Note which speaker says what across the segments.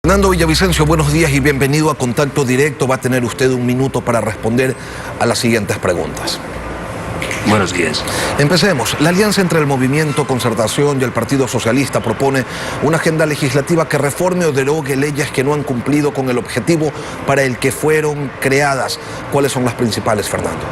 Speaker 1: Fernando Villavicencio, buenos días y bienvenido a Contacto Directo. Va a tener usted un minuto para responder a las siguientes preguntas.
Speaker 2: Buenos días.
Speaker 1: Empecemos. La alianza entre el Movimiento Concertación y el Partido Socialista propone una agenda legislativa que reforme o derogue leyes que no han cumplido con el objetivo para el que fueron creadas. ¿Cuáles son las principales, Fernando?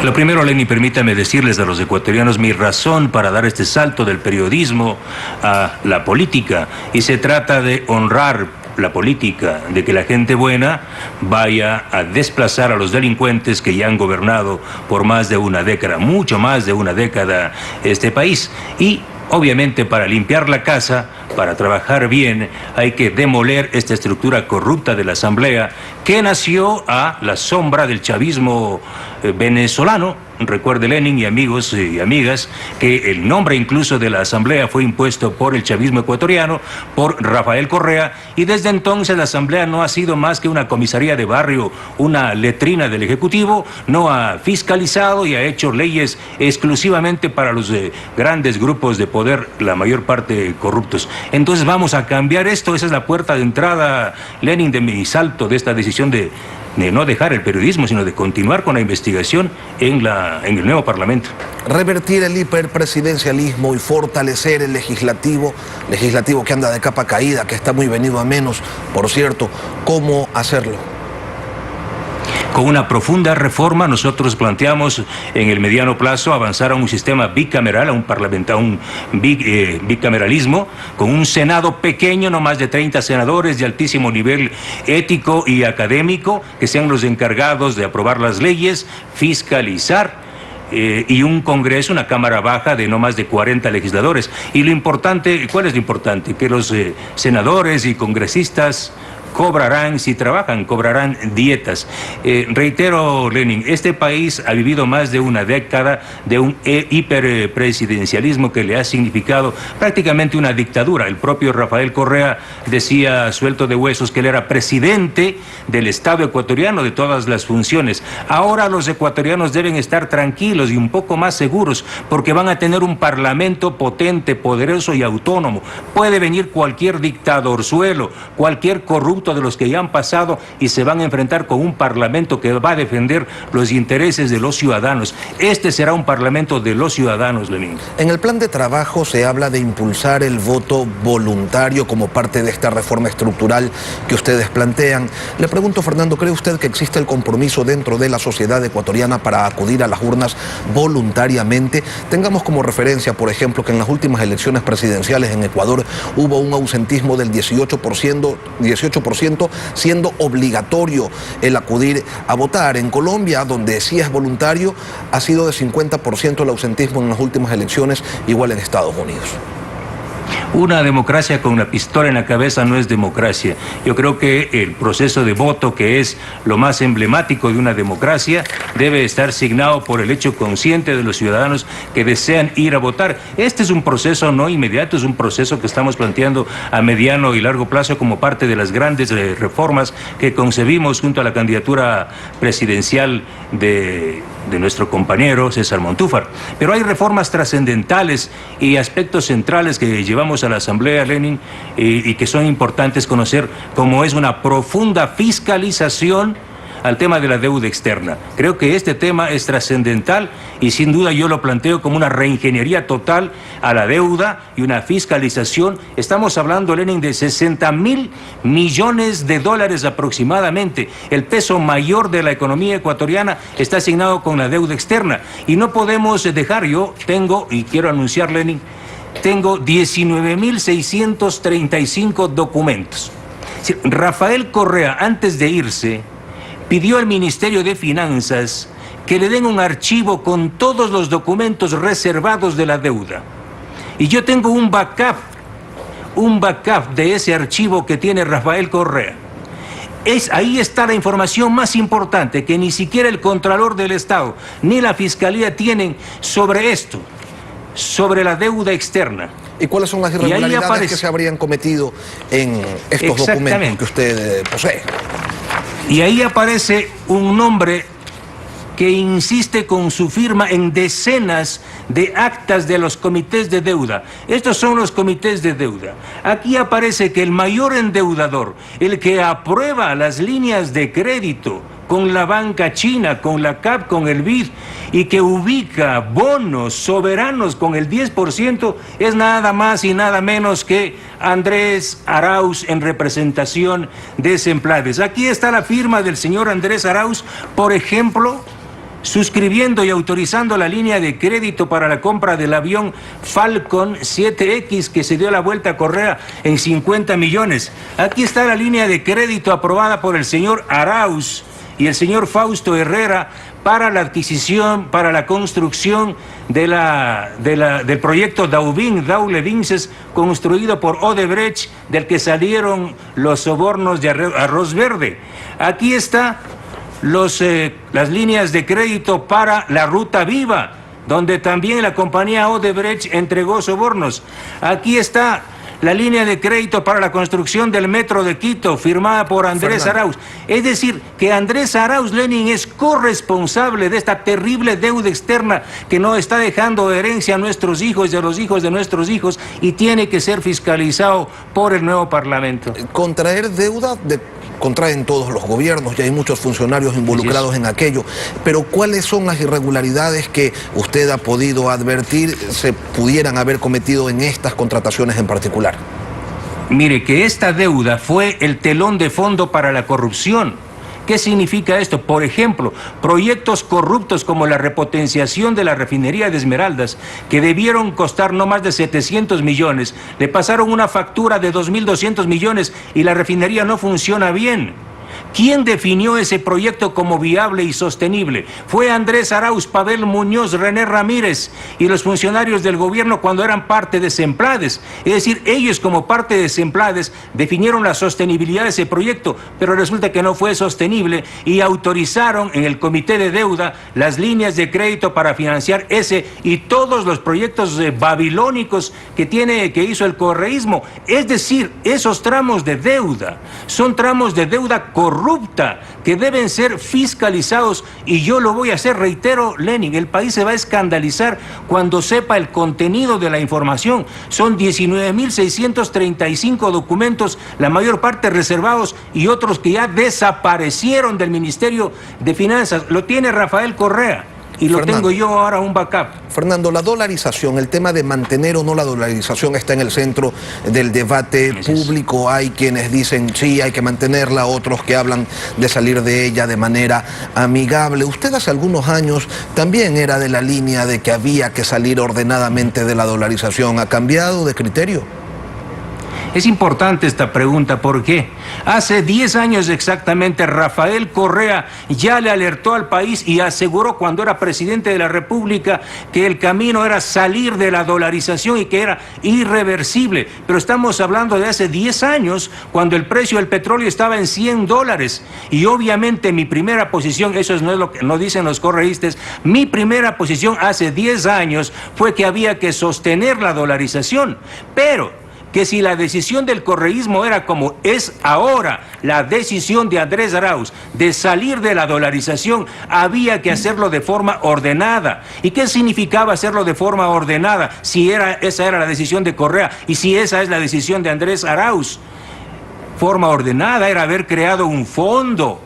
Speaker 2: Lo primero, Lenny, permítame decirles a los ecuatorianos mi razón para dar este salto del periodismo a la política. Y se trata de honrar la política, de que la gente buena vaya a desplazar a los delincuentes que ya han gobernado por más de una década, mucho más de una década, este país. Y obviamente para limpiar la casa, para trabajar bien, hay que demoler esta estructura corrupta de la Asamblea que nació a la sombra del chavismo venezolano. Recuerde, Lenin y amigos y amigas, que el nombre incluso de la Asamblea fue impuesto por el chavismo ecuatoriano, por Rafael Correa, y desde entonces la Asamblea no ha sido más que una comisaría de barrio, una letrina del Ejecutivo, no ha fiscalizado y ha hecho leyes exclusivamente para los grandes grupos de poder, la mayor parte corruptos. Entonces vamos a cambiar esto. Esa es la puerta de entrada, Lenin, de mi salto, de esta decisión de no dejar el periodismo, sino de continuar con la investigación en el nuevo Parlamento.
Speaker 1: Revertir el hiperpresidencialismo y fortalecer el legislativo que anda de capa caída, que está muy venido a menos, por cierto. ¿Cómo hacerlo?
Speaker 2: Con una profunda reforma nosotros planteamos en el mediano plazo avanzar a un sistema bicameral, a un bicameralismo, con un Senado pequeño, no más de 30 senadores de altísimo nivel ético y académico, que sean los encargados de aprobar las leyes, fiscalizar, y un Congreso, una Cámara Baja de no más de 40 legisladores. Y lo importante, ¿cuál es lo importante? Que los senadores y congresistas cobrarán, si trabajan, cobrarán dietas. Reitero, Lenin, este país ha vivido más de una década de un hiperpresidencialismo que le ha significado prácticamente una dictadura. El propio Rafael Correa decía, suelto de huesos, que él era presidente del Estado ecuatoriano, de todas las funciones. Ahora los ecuatorianos deben estar tranquilos y un poco más seguros, porque van a tener un parlamento potente, poderoso y autónomo. Puede venir cualquier dictadorzuelo, cualquier corrupto de los que ya han pasado, y se van a enfrentar con un parlamento que va a defender los intereses de los ciudadanos. Este será un parlamento de los ciudadanos, Lenin.
Speaker 1: En el plan de trabajo se habla de impulsar el voto voluntario como parte de esta reforma estructural que ustedes plantean. Le pregunto, Fernando, ¿cree usted que existe el compromiso dentro de la sociedad ecuatoriana para acudir a las urnas voluntariamente? Tengamos como referencia, por ejemplo, que en las últimas elecciones presidenciales en Ecuador hubo un ausentismo del 18%, siendo obligatorio el acudir a votar. En Colombia, donde sí es voluntario, ha sido de 50% el ausentismo en las últimas elecciones, igual en Estados Unidos.
Speaker 2: Una democracia con una pistola en la cabeza no es democracia. Yo creo que el proceso de voto, que es lo más emblemático de una democracia, debe estar signado por el hecho consciente de los ciudadanos que desean ir a votar. Este es un proceso no inmediato, es un proceso que estamos planteando a mediano y largo plazo como parte de las grandes reformas que concebimos junto a la candidatura presidencial de nuestro compañero César Montúfar. Pero hay reformas trascendentales y aspectos centrales que llevamos a la Asamblea, Lenin, y que son importantes conocer, como es una profunda fiscalización al tema de la deuda externa. Creo que este tema es trascendental y sin duda yo lo planteo como una reingeniería total a la deuda y una fiscalización. Estamos hablando, Lenin, de 60.000 millones de dólares aproximadamente. El peso mayor de la economía ecuatoriana está asignado con la deuda externa y no podemos dejar. Yo tengo, y quiero anunciar, Lenin, tengo 19.635 documentos. Rafael Correa, antes de irse, pidió al Ministerio de Finanzas que le den un archivo con todos los documentos reservados de la deuda. Y yo tengo un backup de ese archivo que tiene Rafael Correa. Ahí está la información más importante que ni siquiera el Contralor del Estado ni la Fiscalía tienen sobre esto, sobre la deuda externa.
Speaker 1: ¿Y cuáles son las irregularidades que se habrían cometido en estos documentos que usted posee?
Speaker 2: Y ahí aparece un nombre que insiste con su firma en decenas de actas de los comités de deuda. Estos son los comités de deuda. Aquí aparece que el mayor endeudador, el que aprueba las líneas de crédito con la banca china, con la CAP, con el BID, y que ubica bonos soberanos con el 10%, es nada más y nada menos que Andrés Arauz en representación de Semplades. Aquí está la firma del señor Andrés Arauz, por ejemplo, suscribiendo y autorizando la línea de crédito para la compra del avión Falcon 7X que se dio la vuelta a Correa en 50 millones. Aquí está la línea de crédito aprobada por el señor Arauz y el señor Fausto Herrera para la adquisición, para la construcción del proyecto Daule Vinces, construido por Odebrecht, del que salieron los sobornos de Arroz Verde. Aquí está las líneas de crédito para la Ruta Viva, donde también la compañía Odebrecht entregó sobornos. Aquí está la línea de crédito para la construcción del metro de Quito, firmada por Andrés Arauz. Es decir, que Andrés Arauz, Lenin, es corresponsable de esta terrible deuda externa que no está dejando herencia a nuestros hijos y a los hijos de nuestros hijos, y tiene que ser fiscalizado por el nuevo Parlamento.
Speaker 1: Contraer deuda contraen todos los gobiernos, y hay muchos funcionarios involucrados en aquello, pero ¿cuáles son las irregularidades que usted ha podido advertir se pudieran haber cometido en estas contrataciones en particular?
Speaker 2: Mire, que esta deuda fue el telón de fondo para la corrupción. ¿Qué significa esto? Por ejemplo, proyectos corruptos como la repotenciación de la refinería de Esmeraldas, que debieron costar no más de 700 millones, le pasaron una factura de 2.200 millones y la refinería no funciona bien. ¿Quién definió ese proyecto como viable y sostenible? Fue Andrés Arauz, Pavel Muñoz, René Ramírez y los funcionarios del gobierno cuando eran parte de Semplades. Es decir, ellos como parte de Semplades definieron la sostenibilidad de ese proyecto, pero resulta que no fue sostenible y autorizaron en el comité de deuda las líneas de crédito para financiar ese y todos los proyectos babilónicos que hizo el correísmo. Es decir, esos tramos de deuda son tramos de deuda corrupta que deben ser fiscalizados, y yo lo voy a hacer, reitero, Lenin, el país se va a escandalizar cuando sepa el contenido de la información. Son 19.635 documentos, la mayor parte reservados y otros que ya desaparecieron del Ministerio de Finanzas. Lo tiene Rafael Correa. Y lo tengo yo ahora, un backup.
Speaker 1: Fernando, la dolarización, el tema de mantener o no la dolarización está en el centro del debate público. Hay quienes dicen sí, hay que mantenerla, otros que hablan de salir de ella de manera amigable. Usted hace algunos años también era de la línea de que había que salir ordenadamente de la dolarización. ¿Ha cambiado de criterio?
Speaker 2: Es importante esta pregunta porque hace 10 años exactamente Rafael Correa ya le alertó al país y aseguró cuando era presidente de la República que el camino era salir de la dolarización y que era irreversible. Pero estamos hablando de hace 10 años cuando el precio del petróleo estaba en $100. Y obviamente mi primera posición, eso no es lo que nos dicen los correístas, mi primera posición hace 10 años fue que había que sostener la dolarización. Pero que si la decisión del correísmo era como es ahora la decisión de Andrés Arauz de salir de la dolarización, había que hacerlo de forma ordenada. ¿Y qué significaba hacerlo de forma ordenada si esa era la decisión de Correa y si esa es la decisión de Andrés Arauz? Forma ordenada era haber creado un fondo.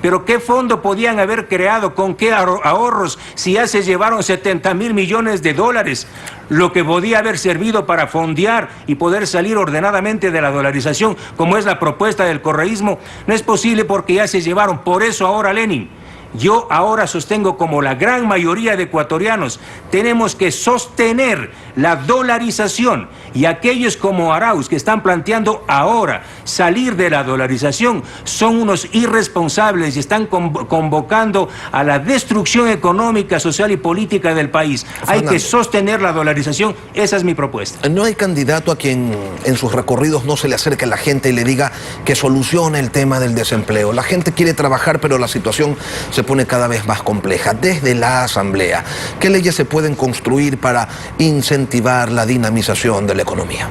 Speaker 2: ¿Pero qué fondo podían haber creado? ¿Con qué ahorros? Si ya se llevaron 70.000 millones de dólares, lo que podía haber servido para fondear y poder salir ordenadamente de la dolarización, como es la propuesta del correísmo, no es posible porque ya se llevaron. Por eso ahora, Lenin, yo ahora sostengo, como la gran mayoría de ecuatorianos, tenemos que sostener la dolarización, y aquellos como Arauz que están planteando ahora salir de la dolarización son unos irresponsables y están convocando a la destrucción económica, social y política del país. Hay que sostener la dolarización, esa es mi propuesta.
Speaker 1: No hay candidato a quien en sus recorridos no se le acerque a la gente y le diga que solucione el tema del desempleo. La gente quiere trabajar, pero la situación se pone cada vez más compleja. Desde la Asamblea, ¿qué leyes se pueden construir para incentivar la dinamización de la economía?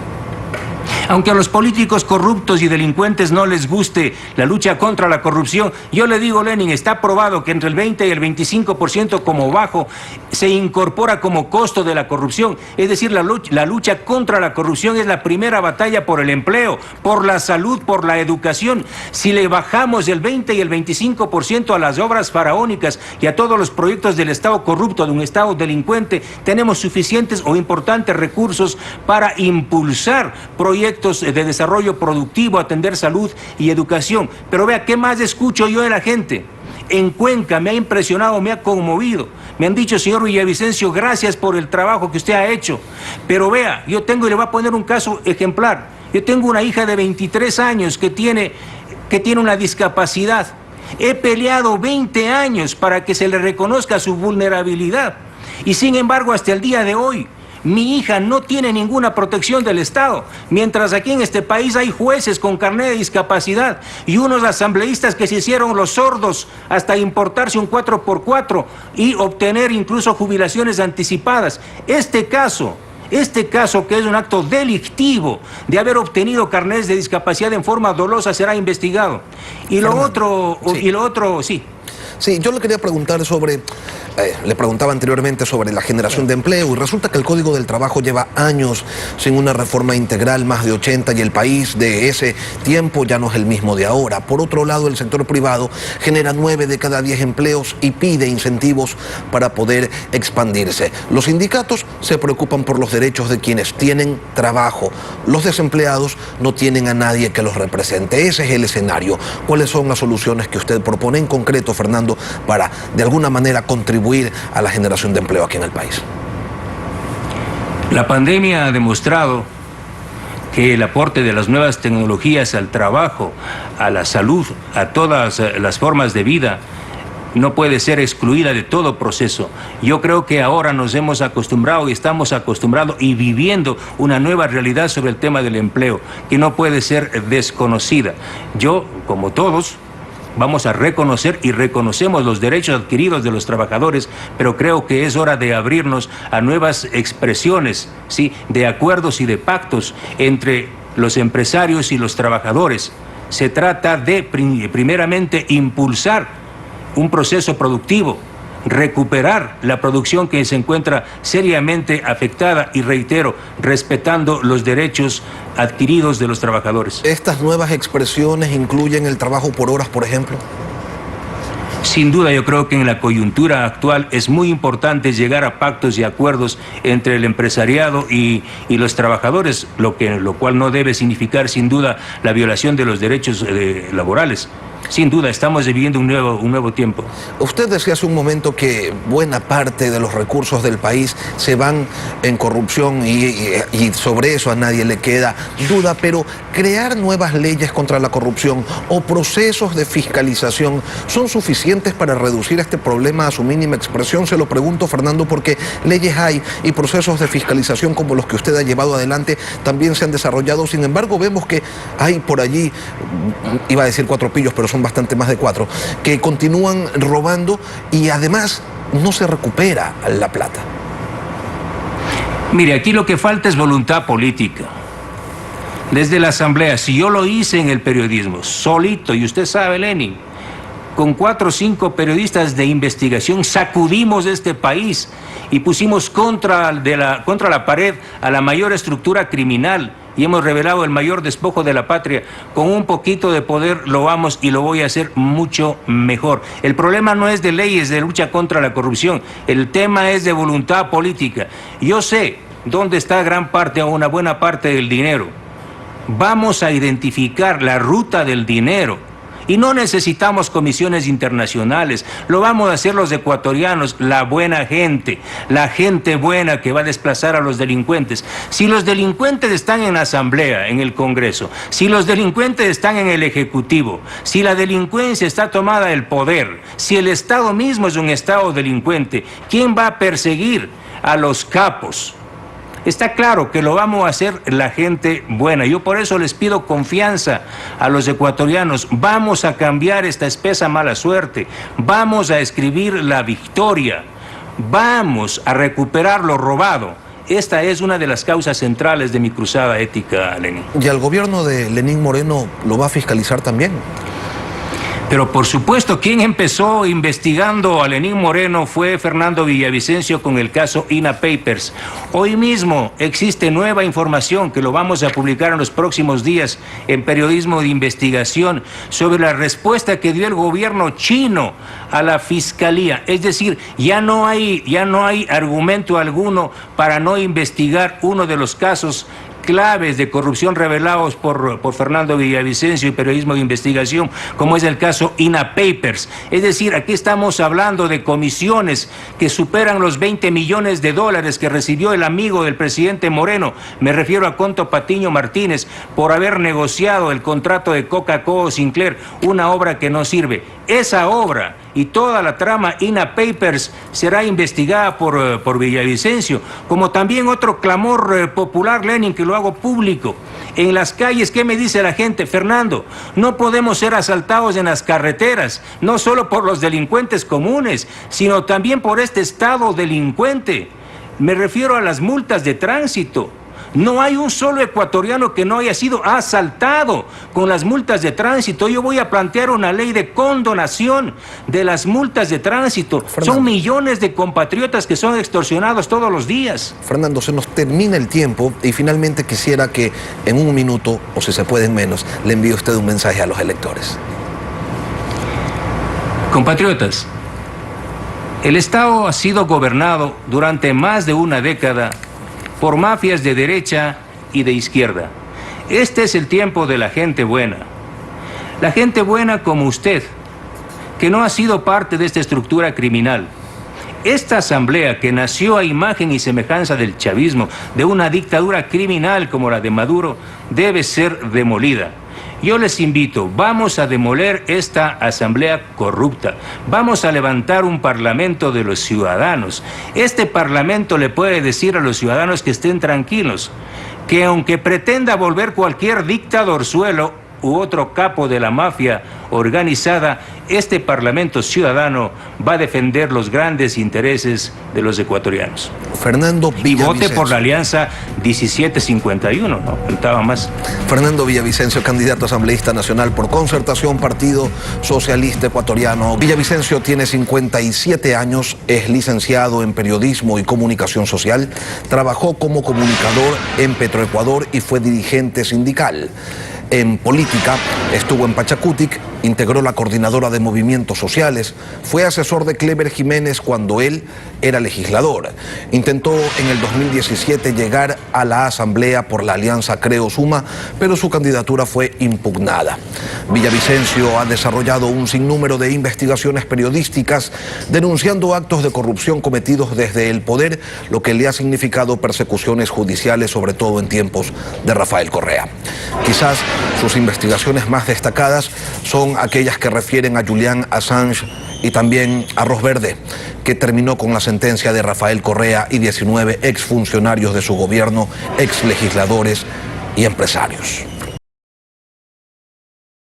Speaker 2: Aunque a los políticos corruptos y delincuentes no les guste la lucha contra la corrupción, yo le digo, Lenin, está probado que entre el 20 y el 25% como bajo se incorpora como costo de la corrupción. Es decir, la lucha contra la corrupción es la primera batalla por el empleo, por la salud, por la educación. Si le bajamos el 20 y el 25% a las obras faraónicas y a todos los proyectos del Estado corrupto, de un Estado delincuente, tenemos suficientes o importantes recursos para impulsar proyectos de desarrollo productivo, atender salud y educación. Pero vea, ¿qué más escucho yo de la gente? En Cuenca me ha impresionado, me ha conmovido. Me han dicho, señor Villavicencio, gracias por el trabajo que usted ha hecho. Pero vea, yo tengo, y le voy a poner un caso ejemplar. Yo tengo una hija de 23 años que tiene una discapacidad. He peleado 20 años para que se le reconozca su vulnerabilidad. Y sin embargo, hasta el día de hoy, mi hija no tiene ninguna protección del Estado, mientras aquí en este país hay jueces con carnet de discapacidad y unos asambleístas que se hicieron los sordos hasta importarse un 4x4 y obtener incluso jubilaciones anticipadas. Este caso que es un acto delictivo de haber obtenido carnets de discapacidad en forma dolosa será investigado. Y lo otro, sí.
Speaker 1: Sí, yo le quería preguntar sobre, le preguntaba anteriormente sobre la generación de empleo y resulta que el Código del Trabajo lleva años sin una reforma integral, más de 80, y el país de ese tiempo ya no es el mismo de ahora. Por otro lado, el sector privado genera 9 de cada 10 empleos y pide incentivos para poder expandirse. Los sindicatos se preocupan por los derechos de quienes tienen trabajo. Los desempleados no tienen a nadie que los represente. Ese es el escenario. ¿Cuáles son las soluciones que usted propone en concreto, Fernando, para de alguna manera contribuir a la generación de empleo aquí en el país?
Speaker 2: La pandemia ha demostrado que el aporte de las nuevas tecnologías al trabajo, a la salud, a todas las formas de vida, no puede ser excluida de todo proceso. Yo creo que ahora nos hemos acostumbrado y estamos acostumbrados y viviendo una nueva realidad sobre el tema del empleo, que no puede ser desconocida. Yo, como todos, vamos a reconocer y reconocemos los derechos adquiridos de los trabajadores, pero creo que es hora de abrirnos a nuevas expresiones, ¿sí?, de acuerdos y de pactos entre los empresarios y los trabajadores. Se trata de, primeramente, impulsar un proceso productivo, recuperar la producción que se encuentra seriamente afectada y, reitero, respetando los derechos adquiridos de los trabajadores.
Speaker 1: ¿Estas nuevas expresiones incluyen el trabajo por horas, por ejemplo?
Speaker 2: Sin duda, yo creo que en la coyuntura actual es muy importante llegar a pactos y acuerdos entre el empresariado y los trabajadores, lo cual no debe significar, sin duda, la violación de los derechos laborales. Sin duda, estamos viviendo un nuevo tiempo.
Speaker 1: Usted decía hace un momento que buena parte de los recursos del país se van en corrupción y sobre eso a nadie le queda duda, pero crear nuevas leyes contra la corrupción o procesos de fiscalización son suficientes para reducir este problema a su mínima expresión. Se lo pregunto, Fernando, porque leyes hay y procesos de fiscalización como los que usted ha llevado adelante también se han desarrollado. Sin embargo, vemos que hay por allí, iba a decir 4 pillos, pero son bastante más de 4, que continúan robando y además no se recupera la plata.
Speaker 2: Mire, aquí lo que falta es voluntad política. Desde la Asamblea, si yo lo hice en el periodismo, solito, y usted sabe, Lenin, con 4 o 5 periodistas de investigación sacudimos este país y pusimos contra la pared a la mayor estructura criminal y hemos revelado el mayor despojo de la patria. Con un poquito de poder lo vamos y lo voy a hacer mucho mejor. El problema no es de leyes de lucha contra la corrupción, el tema es de voluntad política. Yo sé dónde está gran parte o una buena parte del dinero. Vamos a identificar la ruta del dinero. Y no necesitamos comisiones internacionales, lo vamos a hacer los ecuatorianos, la buena gente, la gente buena que va a desplazar a los delincuentes. Si los delincuentes están en la Asamblea, en el Congreso, si los delincuentes están en el Ejecutivo, si la delincuencia está tomada del poder, si el Estado mismo es un Estado delincuente, ¿quién va a perseguir a los capos? Está claro que lo vamos a hacer la gente buena. Yo por eso les pido confianza a los ecuatorianos. Vamos a cambiar esta espesa mala suerte. Vamos a escribir la victoria. Vamos a recuperar lo robado. Esta es una de las causas centrales de mi cruzada ética, Lenín.
Speaker 1: ¿Y al gobierno de Lenín Moreno lo va a fiscalizar también?
Speaker 2: Pero por supuesto, quien empezó investigando a Lenín Moreno fue Fernando Villavicencio con el caso INA Papers. Hoy mismo existe nueva información que lo vamos a publicar en los próximos días en Periodismo de Investigación sobre la respuesta que dio el gobierno chino a la fiscalía. Es decir, ya no hay argumento alguno para no investigar uno de los casos claves de corrupción revelados por Fernando Villavicencio y Periodismo de Investigación, como es el caso INA Papers. Es decir, aquí estamos hablando de comisiones que superan los 20 millones de dólares que recibió el amigo del presidente Moreno. Me refiero a Conto Patiño Martínez por haber negociado el contrato de Coca-Cola Sinclair, una obra que no sirve. Esa obra y toda la trama INA Papers será investigada por Villavicencio, como también otro clamor popular, Lenin, que lo hago público. En las calles, ¿qué me dice la gente? Fernando, no podemos ser asaltados en las carreteras, no solo por los delincuentes comunes, sino también por este Estado delincuente. Me refiero a las multas de tránsito. No hay un solo ecuatoriano que no haya sido asaltado con las multas de tránsito. Yo voy a plantear una ley de condonación de las multas de tránsito.
Speaker 1: Fernando.
Speaker 2: Son millones de compatriotas que son extorsionados todos los días.
Speaker 1: Fernando, se nos termina el tiempo y finalmente quisiera que en un minuto, o si se puede en menos, le envíe usted un mensaje a los electores.
Speaker 2: Compatriotas, el Estado ha sido gobernado durante más de una década por mafias de derecha y de izquierda. Este es el tiempo de la gente buena. La gente buena como usted, que no ha sido parte de esta estructura criminal. Esta asamblea, que nació a imagen y semejanza del chavismo, de una dictadura criminal como la de Maduro, debe ser demolida. Yo les invito, vamos a demoler esta asamblea corrupta, vamos a levantar un parlamento de los ciudadanos. Este parlamento le puede decir a los ciudadanos que estén tranquilos, que aunque pretenda volver cualquier dictadorzuelo u otro capo de la mafia organizada, este parlamento ciudadano va a defender los grandes intereses de los ecuatorianos.
Speaker 1: Fernando Villavicencio.
Speaker 2: Y vote por la alianza 1751, ¿no? Faltaba más.
Speaker 1: Fernando Villavicencio, candidato asambleísta nacional por Concertación, Partido Socialista Ecuatoriano. Villavicencio tiene 57 años, es licenciado en Periodismo y Comunicación Social, trabajó como comunicador en Petroecuador y fue dirigente sindical. En política, estuvo en Pachacutic, integró la coordinadora de movimientos sociales, fue asesor de Cleber Jiménez cuando él era legislador. Intentó en el 2017 llegar a la asamblea por la alianza Creo Suma, pero su candidatura fue impugnada. Villavicencio ha desarrollado un sinnúmero de investigaciones periodísticas denunciando actos de corrupción cometidos desde el poder, lo que le ha significado persecuciones judiciales, sobre todo en tiempos de Rafael Correa. Quizás sus investigaciones más destacadas son aquellas que refieren a Julian Assange y también a Arroz Verde, que terminó con la sentencia de Rafael Correa y 19 exfuncionarios de su gobierno, exlegisladores y empresarios.